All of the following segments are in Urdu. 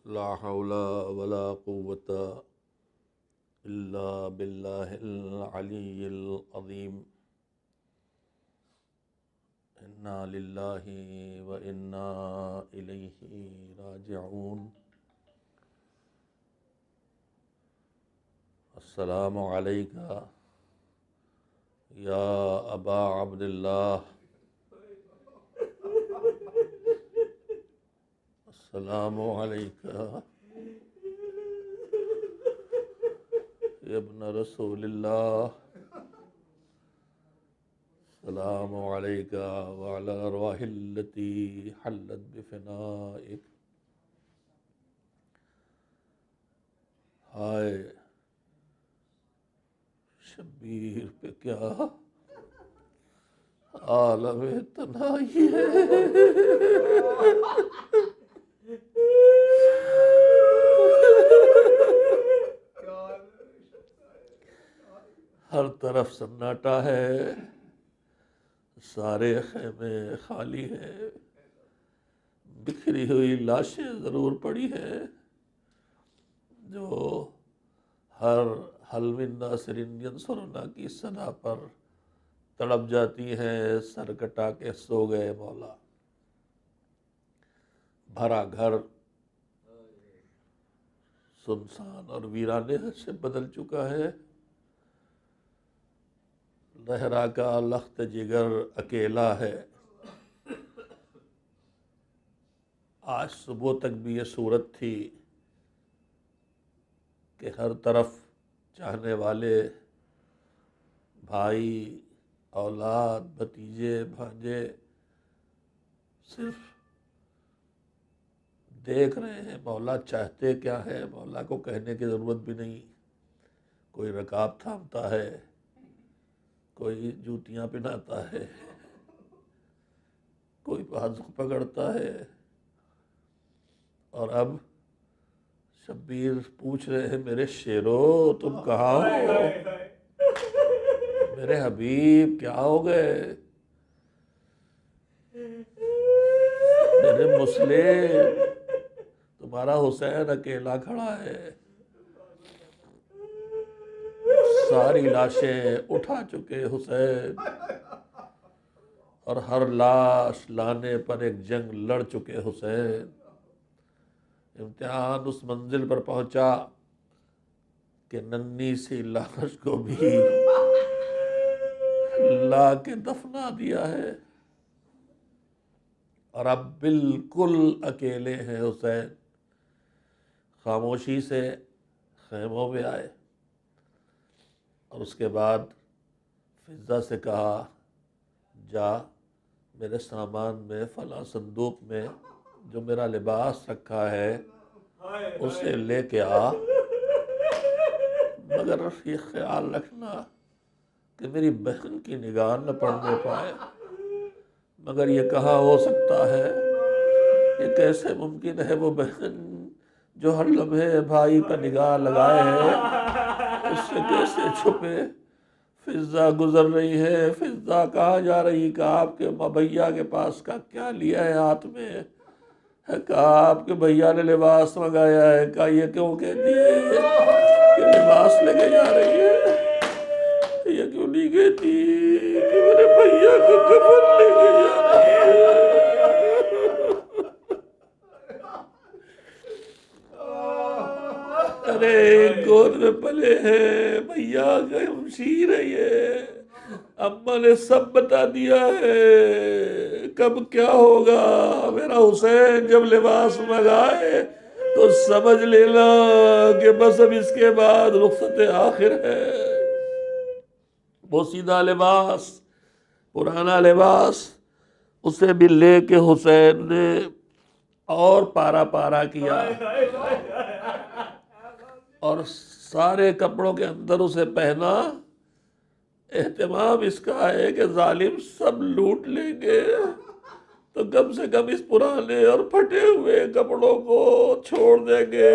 لا حول ولا قوة إلا بالله العلي العظيم إنا لله وإنا إليه راجعون السلام عليك يا أبا عبد الله السلام عليك يا ابن رسول الله السلام عليك وعلى الأرواح التي حلت بفنائك ہائے شبیر پہ کیا عالم تنہائی ہے ہر طرف سناٹا ہے، سارے خیمے خالی ہیں، بکھری ہوئی لاشیں ضرور پڑی ہیں جو ہر حل من ناصر ینصرنا کی صدا پر تڑپ جاتی ہیں۔ سر کٹا کے سو گئے مولا، بھرا گھر سنسان اور ویرانے سے بدل چکا ہے، لہرا کا لخت جگر اکیلا ہے۔ آج صبح تک بھی یہ صورت تھی کہ ہر طرف چاہنے والے بھائی، اولاد، بھتیجے، بھانجے صرف دیکھ رہے ہیں مولا چاہتے کیا ہے۔ مولا کو کہنے کی ضرورت بھی نہیں، کوئی رکاب تھامتا ہے، کوئی جوتیاں پہناتا ہے، کوئی بازو پکڑتا ہے، اور اب شبیر پوچھ رہے ہیں میرے شیرو تم کہاں ہو؟ میرے حبیب کیا ہو گئے؟ میرے مسلم تمہارا حسین اکیلا کھڑا ہے، ساری لاشیں اٹھا چکے حسین، اور ہر لاش لانے پر ایک جنگ لڑ چکے حسین۔ امتحان اس منزل پر پہنچا کہ ننھی سی لاش کو بھی لا کے دفنا دیا ہے، اور اب بالکل اکیلے ہیں حسین۔ خاموشی سے خیموں میں آئے، اور اس کے بعد فضہ سے کہا جا میرے سامان میں فلاں صندوق میں جو میرا لباس رکھا ہے اسے لے کے آ، مگر یہ خیال رکھنا کہ میری بہن کی نگاہ نہ پڑنے پائے۔ مگر یہ کہاں ہو سکتا ہے، یہ کیسے ممکن ہے وہ بہن جو ہر لمحے بھائی پر نگاہ لگائے ہے اس سے کیسے چھپے؟ فضہ گزر رہی ہے، فضہ کہاں جا رہی؟ کہا آپ کے بھیا کے پاس کا کیا لیا ہے ہاتھ میں؟ کہا آپ کے بھیا نے لباس منگایا ہے۔ کہا یہ کیوں کہتی ہے کہ لباس لے کے جا رہی ہے؟ یہ کیوں نہیں کہتی کہ میرے بھیا کو کفن لے کے جا رہی ہے؟ ارے گود میں پلے ہیں، بھیا کا شیر ہے یہ، اماں نے سب بتا دیا ہے کب کیا ہوگا۔ میرا حسین جب لباس منگائے تو سمجھ لینا کہ بس اب اس کے بعد رخصت آخر ہے۔ وہ سیدھا لباس، پرانا لباس، اسے بھی لے کے حسین نے اور پارا پارا کیا، اور سارے کپڑوں کے اندر اسے پہنا۔ اہتمام اس کا ہے کہ ظالم سب لوٹ لیں گے تو کم سے کم اس پرانے اور پھٹے ہوئے کپڑوں کو چھوڑ دیں گے،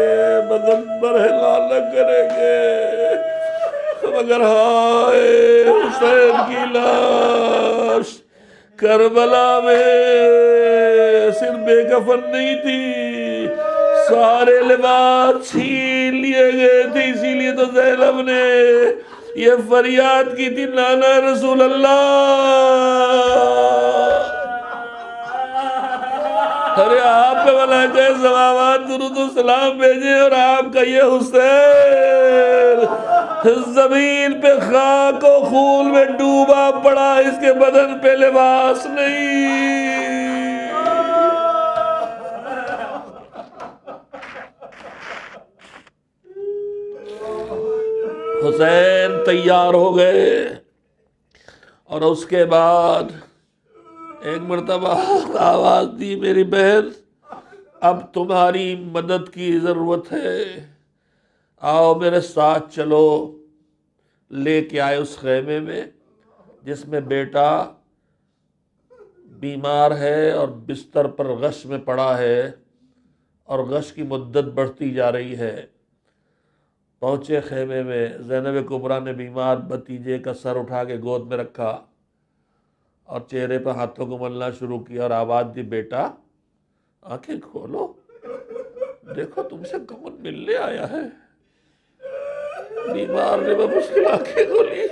مذمر لعنت کریں گے۔ مگر ہائے حسین کی لاش کربلا میں صرف بے کفن نہیں تھی، سارے لباس چھین لیے گئے تھے، اسی لیے تو زینب نے یہ فریاد کی تھی، نانا رسول اللہ، ارے آپ پہ ملائکہ سماوات درود و سلام بھیجے، اور آپ کا یہ حسین زمین پہ خاک و خون میں ڈوبا پڑا، اس کے بدن پہ لباس نہیں۔ حسین تیار ہو گئے، اور اس کے بعد ایک مرتبہ آواز دی، میری بہن اب تمہاری مدد کی ضرورت ہے، آؤ میرے ساتھ چلو۔ لے کے آئے اس خیمے میں جس میں بیٹا بیمار ہے اور بستر پر غش میں پڑا ہے، اور غش کی مدت بڑھتی جا رہی ہے۔ پہنچے خیمے میں، زینب کبریٰ نے بیمار بھتیجے کا سر اٹھا کے گود میں رکھا اور چہرے پر ہاتھوں کو ملنا شروع کیا، اور آواز دی، بیٹا آنکھیں کھولو، دیکھو تم سے کون ملنے آیا ہے۔ بیمار نے بمشکل آنکھیں کھولی۔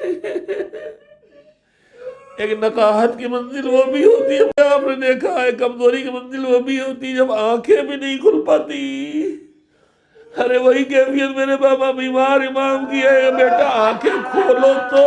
ایک نقاہت کی منزل وہ بھی ہوتی ہے، آپ نے دیکھا ہے، کمزوری کی منزل وہ بھی ہوتی ہے جب آنکھیں بھی نہیں کھل پاتی۔ ارے وہی کیفیت میرے بابا بیمار امام کی ہے، بیٹا آنکھیں کھولو تو۔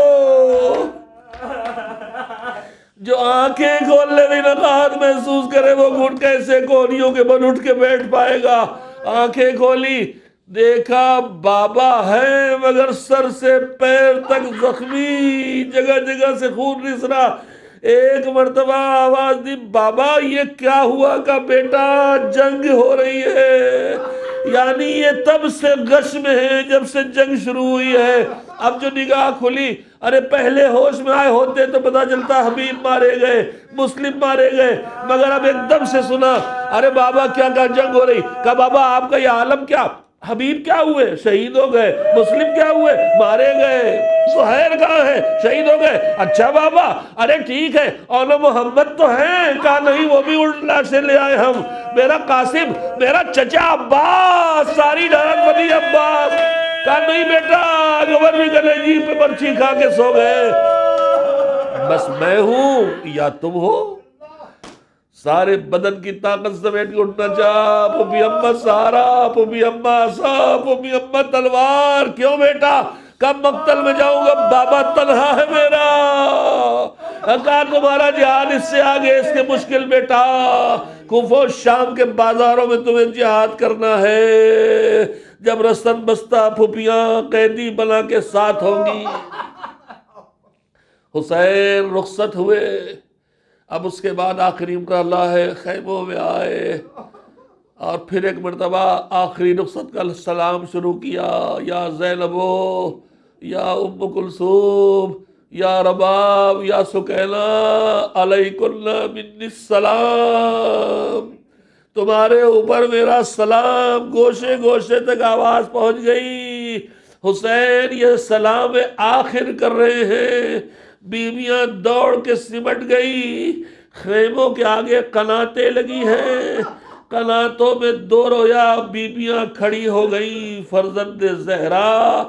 جو آنکھیں کھولنے میں نقاہت محسوس کرے وہ گھٹ کیسے کونیوں کے بل اٹھ کے بیٹھ پائے گا۔ آنکھیں کھولی، دیکھا بابا ہے مگر سر سے پیر تک زخمی، جگہ جگہ سے خون رس رہا۔ ایک مرتبہ آواز دی، بابا یہ کیا ہوا کہ بیٹا جنگ ہو رہی ہے، یعنی یہ تب سے غش میں ہے جب سے جنگ شروع ہوئی ہے۔ اب جو نگاہ کھلی، ارے پہلے ہوش میں آئے ہوتے تو پتا چلتا حبیب مارے گئے، مسلم مارے گئے، مگر اب ایک دم سے سنا، ارے بابا کیا کہا جنگ ہو رہی، کہا بابا آپ کا یہ عالم کیا، حبیب کیا ہوئے، شہید ہو گئے، مسلم کیا ہوئے، مارے گئے، سہیل کہاں ہے، شہید ہو گئے، اچھا بابا ارے ٹھیک ہے، اور محمد تو ہیں، کہا نہیں وہ بھی الٹا سے لے آئے ہم، میرا قاسم، میرا چچا عباس، ساری ڈھارت بنی عباس، کہا نہیں بیٹا اکبر بھی گلے جی پہ برچھی کھا کے سو گئے، بس میں ہوں یا تم ہو۔ سارے بدن کی طاقت سمیٹ کے اٹھنا چاہا، پھوپھی اماں سہارا، پھوپھی اماں عصا، پھوپھی اماں تلوار، کیوں بیٹا، کب مقتل میں جاؤں گا، بابا تنہا ہے میرا، کہا تمہارا جہاد اس سے آگے اس کے مشکل بیٹا، کوفہ و شام کے بازاروں میں تمہیں جہاد کرنا ہے، جب رسن بستہ پھوپھیاں قیدی بنا کے ساتھ ہوں گی۔ حسین رخصت ہوئے، اب اس کے بعد آخری مرحلہ ہے، خیموں میں آئے، اور پھر ایک مرتبہ آخری رخصت کا سلام شروع کیا، یا زینبو، یا ام کلثوم، یا رباب، یا سکینہ، علیکن منی السلام، تمہارے اوپر میرا سلام، گوشے گوشے تک آواز پہنچ گئی۔ حسین یہ سلام آخر کر رہے ہیں، بیویاں دوڑ کے سمٹ گئی، خیموں کے آگے قناتیں لگی ہیں، قناتوں میں دو رویا بیویاں کھڑی ہو گئی، فرزند زہرا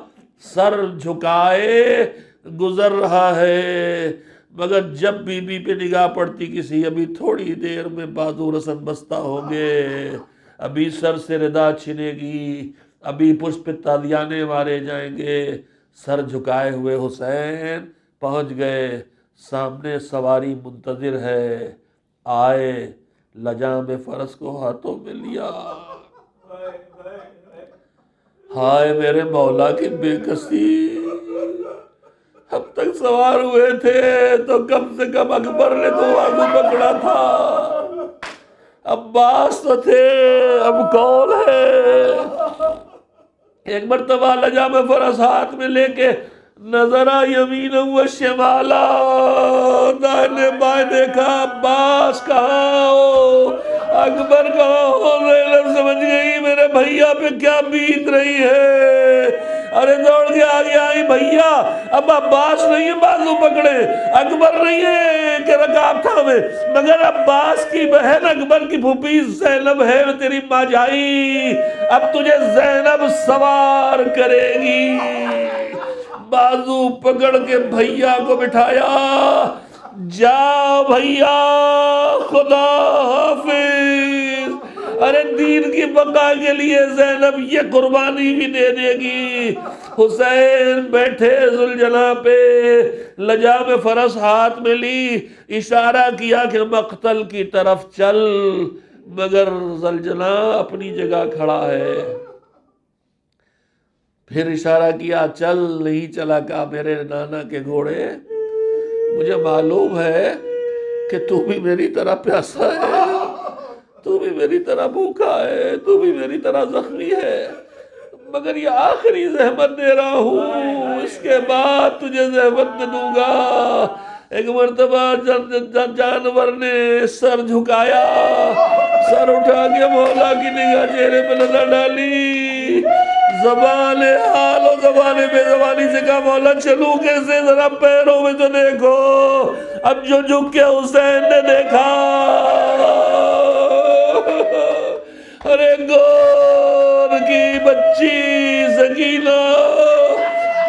سر جھکائے گزر رہا ہے، مگر جب بی بی پہ نگاہ پڑتی کسی، ابھی تھوڑی دیر میں بازو رسن بستہ ہوں گے، ابھی سر سے ردا چھنے گی، ابھی پشت پہ تالیانے مارے جائیں گے، سر جھکائے ہوئے حسین پہنچ گئے، سامنے سواری منتظر ہے، آئے، لجام فرس کو ہاتھوں میں لیا، ہائے میرے مولا کی بے کسی، اب تک سوار ہوئے تھے تو کم سے کم اکبر نے تو آگو پکڑا تھا، عباس تو تھے، اب کون ہے؟ ایک مرتبہ لجام فرس ہاتھ میں لے کے نظرہ یمین و شمالا، دائیں بائیں دیکھا، عباس کہاں ہو، اکبر کہاں ہو، زینب سمجھ گئی میرے بھائیا پہ کیا بیت رہی ہے، ارے دوڑ کے آگے آئی بھیا اب عباس نہیں ہے بازو پکڑے، اکبر نہیں ہے کہ رکاب تھامے، مگر عباس کی بہن اکبر کی پھوپھی زینب ہے تیری ماں جائی، اب تجھے زینب سوار کرے گی۔ بازو پکڑ کے بھیا کو بٹھایا، جا بھیا خدا حافظ۔ ارے دین کی بقا کے لیے زینب یہ قربانی بھی دے دے گی۔ حسین بیٹھے ذوالجلاں پہ، لجام فرس ہاتھ میں لی، اشارہ کیا کہ مقتل کی طرف چل، مگر ذوالجلاں اپنی جگہ کھڑا ہے۔ پھر اشارہ کیا چل، نہیں چلا، کہا میرے نانا کے گھوڑے مجھے معلوم ہے کہ تو بھی میری طرح پیاسا ہے، تو بھی میری طرح بھوکا ہے، تو بھی میری طرح زخمی ہے، مگر یہ آخری زحمت دے رہا ہوں، اس کے بعد تجھے زحمت نہ دوں گا۔ ایک مرتبہ جانور نے سر جھکایا، سر اٹھا کے مولا کی نگاہ چہرے پہ نظر ڈالی، زبان حال و زبان بے زبانی سے کہا مولا چلوں کیسے، ذرا پیروں میں تو دیکھو۔ اب جو جھک کے حسین نے دیکھا، ارے گور کی بچی سکینہ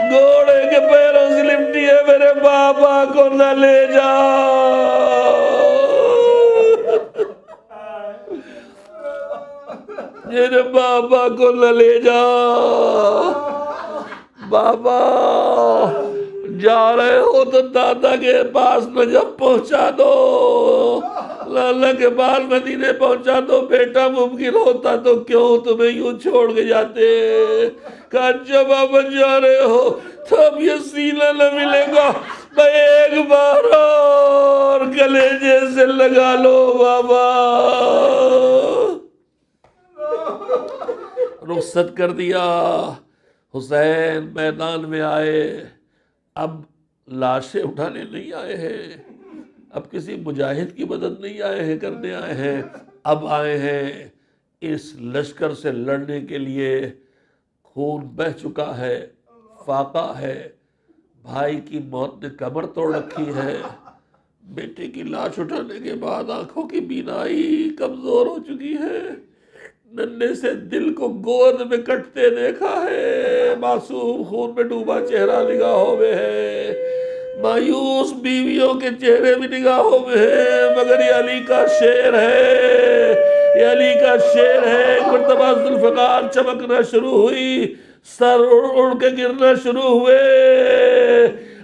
گھوڑے کے پیروں سے لپٹی ہے، میرے بابا کو نہ لے جا۔ میرے بابا کو نہ لے جا، بابا جا رہے ہو تو دادا کے پاس نجف پہنچا دو، لالا کے پاس مدینے پہنچا دو، بیٹا ممکن ہوتا تو کیوں تمہیں یوں چھوڑ کے جاتے۔ کہا جب بابا جا رہے ہو تو اب یہ سینہ نہ ملے گا، میں ایک بار اور کلیجے سے لگا لو بابا۔ رخصت کر دیا۔ حسین میدان میں آئے، اب لاشیں اٹھانے نہیں آئے ہیں، اب کسی مجاہد کی مدد نہیں آئے ہیں کرنے آئے ہیں، اب آئے ہیں اس لشکر سے لڑنے کے لیے۔ خون بہہ چکا ہے، فاقہ ہے، بھائی کی موت نے کمر توڑ رکھی ہے، بیٹے کی لاش اٹھانے کے بعد آنکھوں کی بینائی کمزور ہو چکی ہے، ننھے سے دل کو گود میں کٹتے دیکھا ہے، معصوم خون میں ڈوبا چہرہ نگاہوں میں ہے، مایوس بیویوں کے چہرے بھی نگاہوں میں ہے، مگر یہ علی کا شعر ہے، یہ علی کا شعر ہے۔ ایک مرتبہ ذوالفقار چمکنا شروع ہوئی، سر اڑ کے گرنا شروع ہوئے،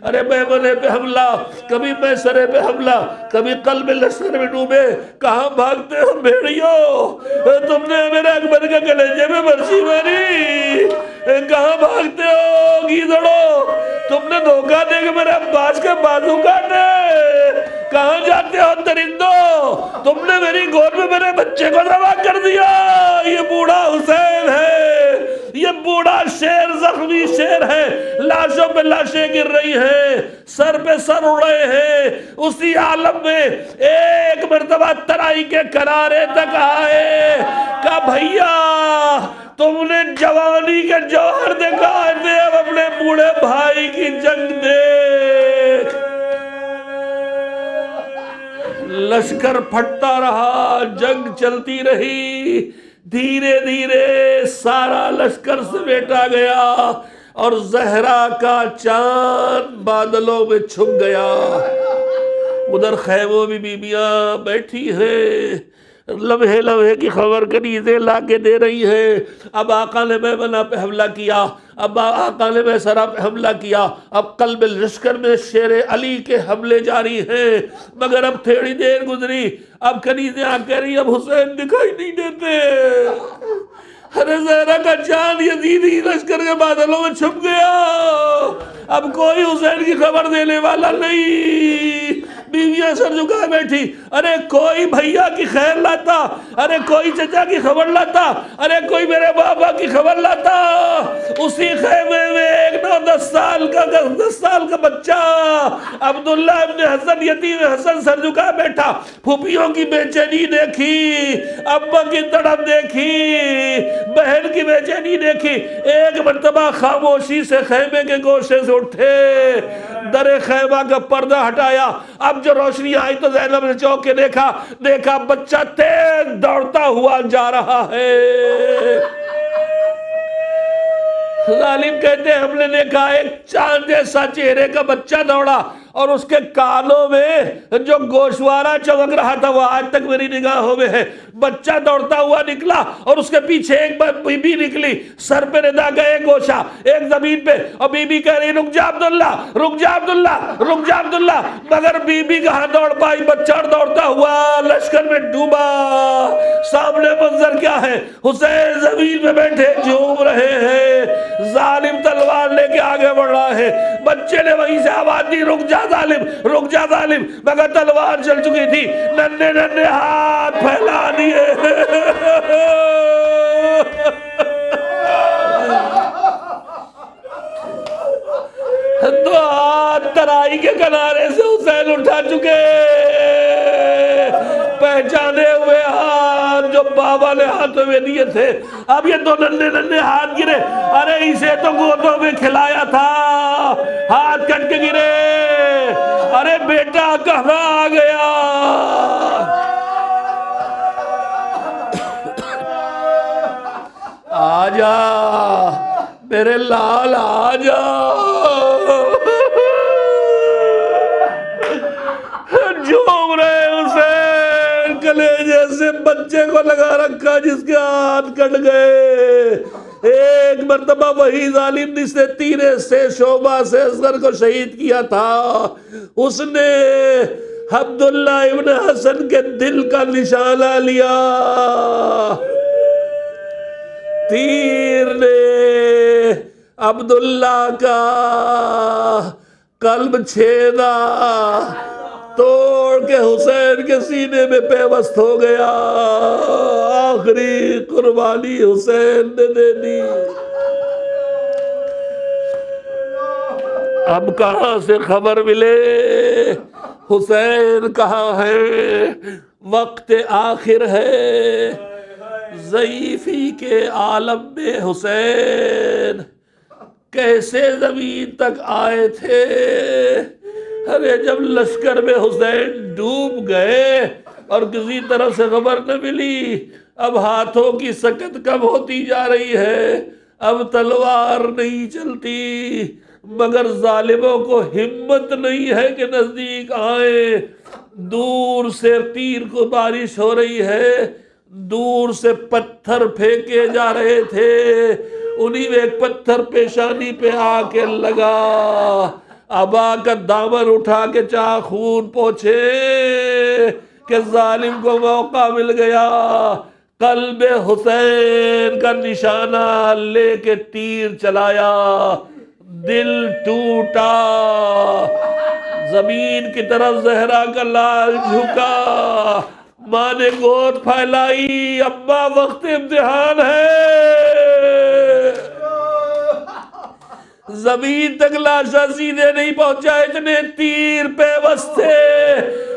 ارے میمنے پہ حملہ، کبھی میسرے پہ حملہ، کبھی قلب لشکر میں ڈوبے۔ کہاں بھاگتے ہو بھیڑیو، تم نے میرے اکبر کے کلیجے میں برچی ماری، کہاں بھاگتے ہو گیدڑو، تم نے دھوکہ دے کے میرے عباس کے بازو کاٹے، کہاں جاتے ہو درندو، تم نے میری گود میں میرے بچے کو ذبح کر دیا۔ یہ بوڑھا حسین ہے، یہ بوڑھا شیر زخمی شیر ہے، لاشوں پہ لاشیں گر رہی ہیں، سر پہ سر اڑے ہیں۔ اسی عالم میں ایک مرتبہ ترائی کے کنارے تک آئے، کہا بھیا تم نے جوانی کے جوہر دکھائے تھے، اب اپنے بوڑھے بھائی کی جنگ دیکھ۔ لشکر پھٹتا رہا، جنگ چلتی رہی، دھیرے دھیرے سارا لشکر سمیٹا گیا اور زہرا کا چاند بادلوں میں چھپ گیا۔ ادھر خیموں میں بیویاں بیٹھی ہیں، لمحے لمحے کی خبر کنیزیں لا کے دے رہی ہیں۔ اب آقا نے میمنہ پہ حملہ کیا، اب آقا نے میسرہ پہ حملہ کیا، اب قلب لشکر میں شیر علی کے حملے جاری ہیں، مگر اب تھوڑی دیر گزری، اب کنیزیں آ کہہ رہی اب حسین دکھائی نہیں دیتے، ارے زہرا کا چاند یزیدی لشکر کے بادلوں میں چھپ گیا، اب کوئی حسین کی خبر دینے والا نہیں۔ بیویاں سر جھکائے بیٹھی، ارے کوئی بھیا کی خیر لاتا، ارے کوئی چچا کی خبر لاتا، ارے کوئی میرے بابا کی خبر لاتا۔ اسی خیمے میں ایک 10 سال کا بچہ عبداللہ ابن حسن، یتیم حسن، سر جھکا بیٹھا، پھوپھیوں کی بے چینی دیکھی، ابا کی تڑپ دیکھی، بہن کی بے چینی دیکھی۔ ایک مرتبہ خاموشی سے خیمے کے گوشے سے اٹھے، در خیمہ کا پردہ ہٹایا۔ اب جو روشنی آئی تو زینب نے چونک کے دیکھا بچہ تیز دوڑتا ہوا جا رہا ہے۔ ظالم کہتے ہیں ہم نے دیکھا ایک چاند جیسا چہرے کا بچہ دوڑا، اور اس کے کانوں میں جو گوشوارہ چمک رہا تھا وہ آج تک میری نگاہوں میں ہے۔ بچہ دوڑتا ہوا نکلا اور اس کے پیچھے ایک بی بی نکلی، سر پہ ندا کا ایک گوشہ، ایک زمین پہ، اور بی بی کہہ رہی رک جا عبداللہ، رک جا عبداللہ، رک جا عبداللہ، مگر بی بی کہاں دوڑ پائی، بچہ دوڑتا ہوا لشکر میں ڈوبا۔ سامنے منظر کیا ہے؟ حسین زمین میں بیٹھے جھوم رہے ہیں، ظالم تلوار لے کے آگے بڑھ رہا ہے۔ بچے نے وہیں سے آواز دی رک جا ظالم، رک جا ظالم، مگر تلوار چل چکی تھی، ننھے ننھے ہاتھ پھیلا دیے۔ دو ہاتھ ترائی کے کنارے سے حسین اٹھا چکے، پہچانے ہوئے ہاتھ جو بابا نے ہاتھوں میں دیے تھے۔ اب یہ دو ننھے ننھے ہاتھ گرے، ارے اسے تو گودوں میں کھلایا تھا، ہاتھ کٹ کے گرے، ارے بیٹا کہاں آ گیا؟ آجا میرے لال آجا، جھوم رہے حسین، کلیجے سے بچے کو لگا رکھا جس کے ہاتھ کٹ گئے۔ ایک مرتبہ وہی ظالم جس نے تیرے سے شعبہ سے اصغر کو شہید کیا تھا، اس نے عبداللہ ابن حسن کے دل کا نشانہ لیا، تیر نے عبداللہ کا قلب چھیدا، توڑ کے حسین کے سینے میں پیوست ہو گیا۔ آخری قربانی حسین نے دے دی۔ اب کہاں سے خبر ملے حسین کہاں ہے؟ وقت آخر ہے، ضعیفی کے عالم میں حسین کیسے زمین تک آئے تھے؟ ارے جب لشکر میں حسین ڈوب گئے اور کسی طرح سے خبر نہ ملی، اب ہاتھوں کی سکت کم ہوتی جا رہی ہے، اب تلوار نہیں چلتی، مگر ظالموں کو ہمت نہیں ہے کہ نزدیک آئیں۔ دور سے تیر کو بارش ہو رہی ہے، دور سے پتھر پھینکے جا رہے تھے، انہی میں ایک پتھر پیشانی پہ آ کے لگا، ابا کا دامن اٹھا کے چاہ خون پوچھے کہ ظالم کو موقع مل گیا، قلب حسین کا نشانہ لے کے تیر چلایا، دل ٹوٹا، زمین کی طرف زہرا کا لال جھکا، ماں نے گود پھیلائی، ابا وقت امتحان ہے۔ زمین تک لاشا سیدھے نہیں پہنچا، اتنے تیر پیوست تھے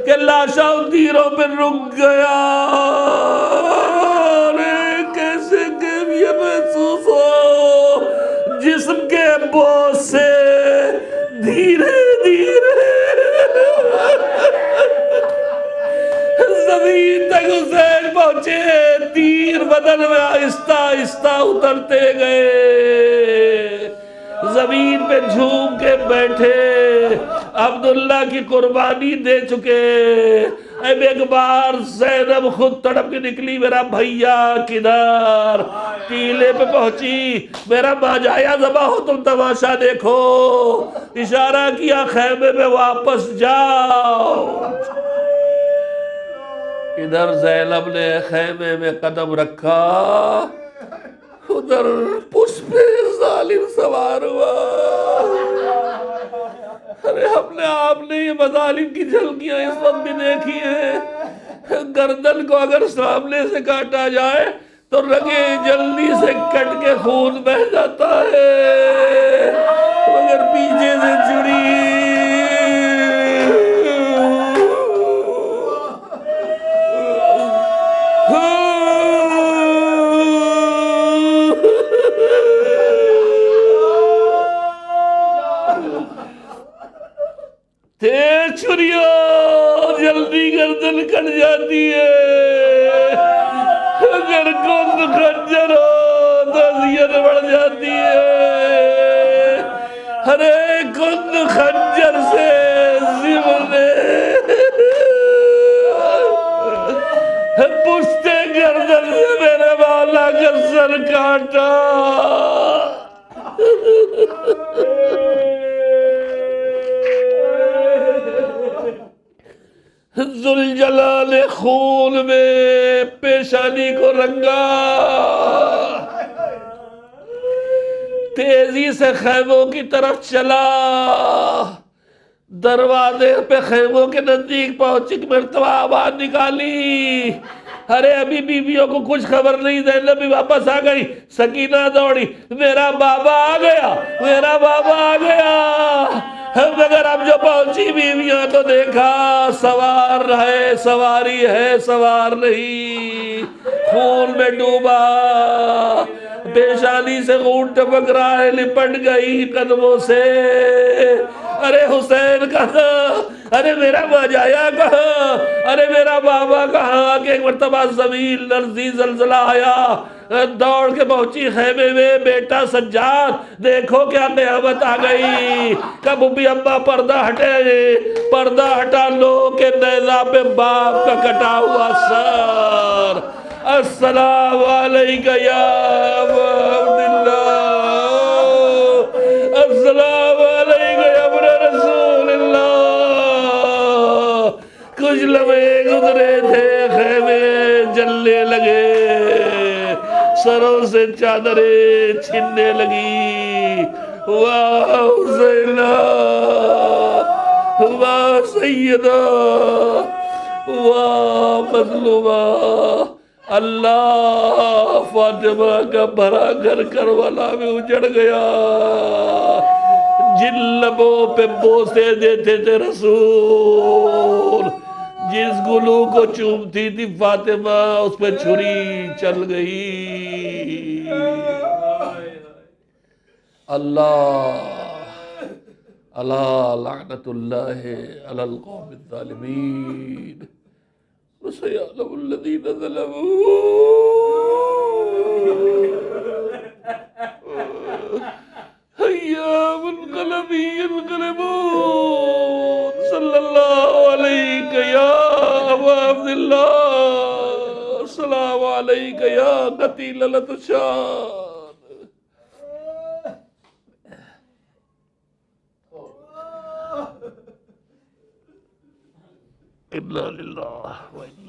کہ لاشا ان تیروں پہ رک گیا۔ کیسے کیفیت محسوس ہو جسم کے بوجھ سے دھیرے دھیرے زمین تک حسین پہنچے، تیر بدن میں آہستہ آہستہ اترتے گئے، زمین پہ جھوم کے بیٹھے، عبداللہ کی قربانی دے چکے۔ اب ایک بار زینب خود تڑپ کے نکلی، میرا بھیا کدھر؟ ٹیلے پہ پہنچی، میرا ماجایا ذبح ہو، تم تماشا دیکھو، اشارہ کیا خیمے میں واپس جاؤ۔ ادھر زینب نے خیمے میں قدم رکھا، ادھر پس پہ ظالم سوار ہوا۔ ارے ہم نے آپ نے یہ مظالم کی جھلکیاں اس وقت بھی دیکھی ہیں، گردن کو اگر سامنے سے کاٹا جائے تو رگیں جلدی سے کٹ کے خون بہہ جاتا ہے، مگر پیچھے سے چھری تیز چھریاں جلدی گردن کٹ جاتی ہے، اگر کند خنجر ہو تو اذیت بڑھ جاتی ہے، ہر ایک کند خنجر سے زمنے پشتے گردن سے میرے مولا کا سر کاٹا۔ ذوالجلال خون میں پیشانی کو رنگا، تیزی سے خیموں کی طرف چلا، دروازے پہ خیموں کے نزدیک پہنچ ایک مرتبہ آواز نکالی، ارے ابھی بیویوں کو کچھ خبر نہیں، زینب بھی واپس آ گئی۔ سکینہ دوڑی، میرا بابا آ گیا، میرا بابا آ گیا۔ مگر اب جو پہنچی بیویاں تو دیکھا سوار ہے، سواری ہے، سوار نہیں، خون میں ڈوبا، پیشانی سے خون ٹپک رہا ہے، لپٹ گئی قدموں سے۔ ارے حسین کہاں، ارے میرا ماجایا کہاں، ارے میرا بابا کہاں؟ کہ ایک مرتبہ زمین لرزی، زلزلہ آیا، دوڑ کے پہنچی خیمے میں، بیٹا سجاد دیکھو کیا قیامت آ گئی۔ کب بھی ابا پردہ ہٹے، پردہ ہٹا لو کہ نیزہ پہ باپ کا کٹا ہوا سر۔ السلام علیکہ یا ابا عبداللہ، السلام علیکہ یا ابن رسول اللہ۔ کچھ لمحے گزرے تھے، خیمے جلنے لگے، سروں سے چادریں چھننے لگی۔ واہ حسینہ، واہ سیدہ، واہ مظلومہ، اللہ فاطمہ کا بھرا گھر کربلا میں اجڑ گیا۔ جن لبوں پہ بوسے دیتے تھے رسول، جس گلو کو چومتی تھی فاطمہ، اس پہ چھری چل گئی۔ اللہ اللہ لعنت اللہ علی القوم الظالمین، وسيعلم الذين ظلموا أيام القلب ينقلبون۔ صلی اللہ علیہ یا ابا عبداللہ، السلام علیکہ یا قتیل الشان۔ انا للہ و انا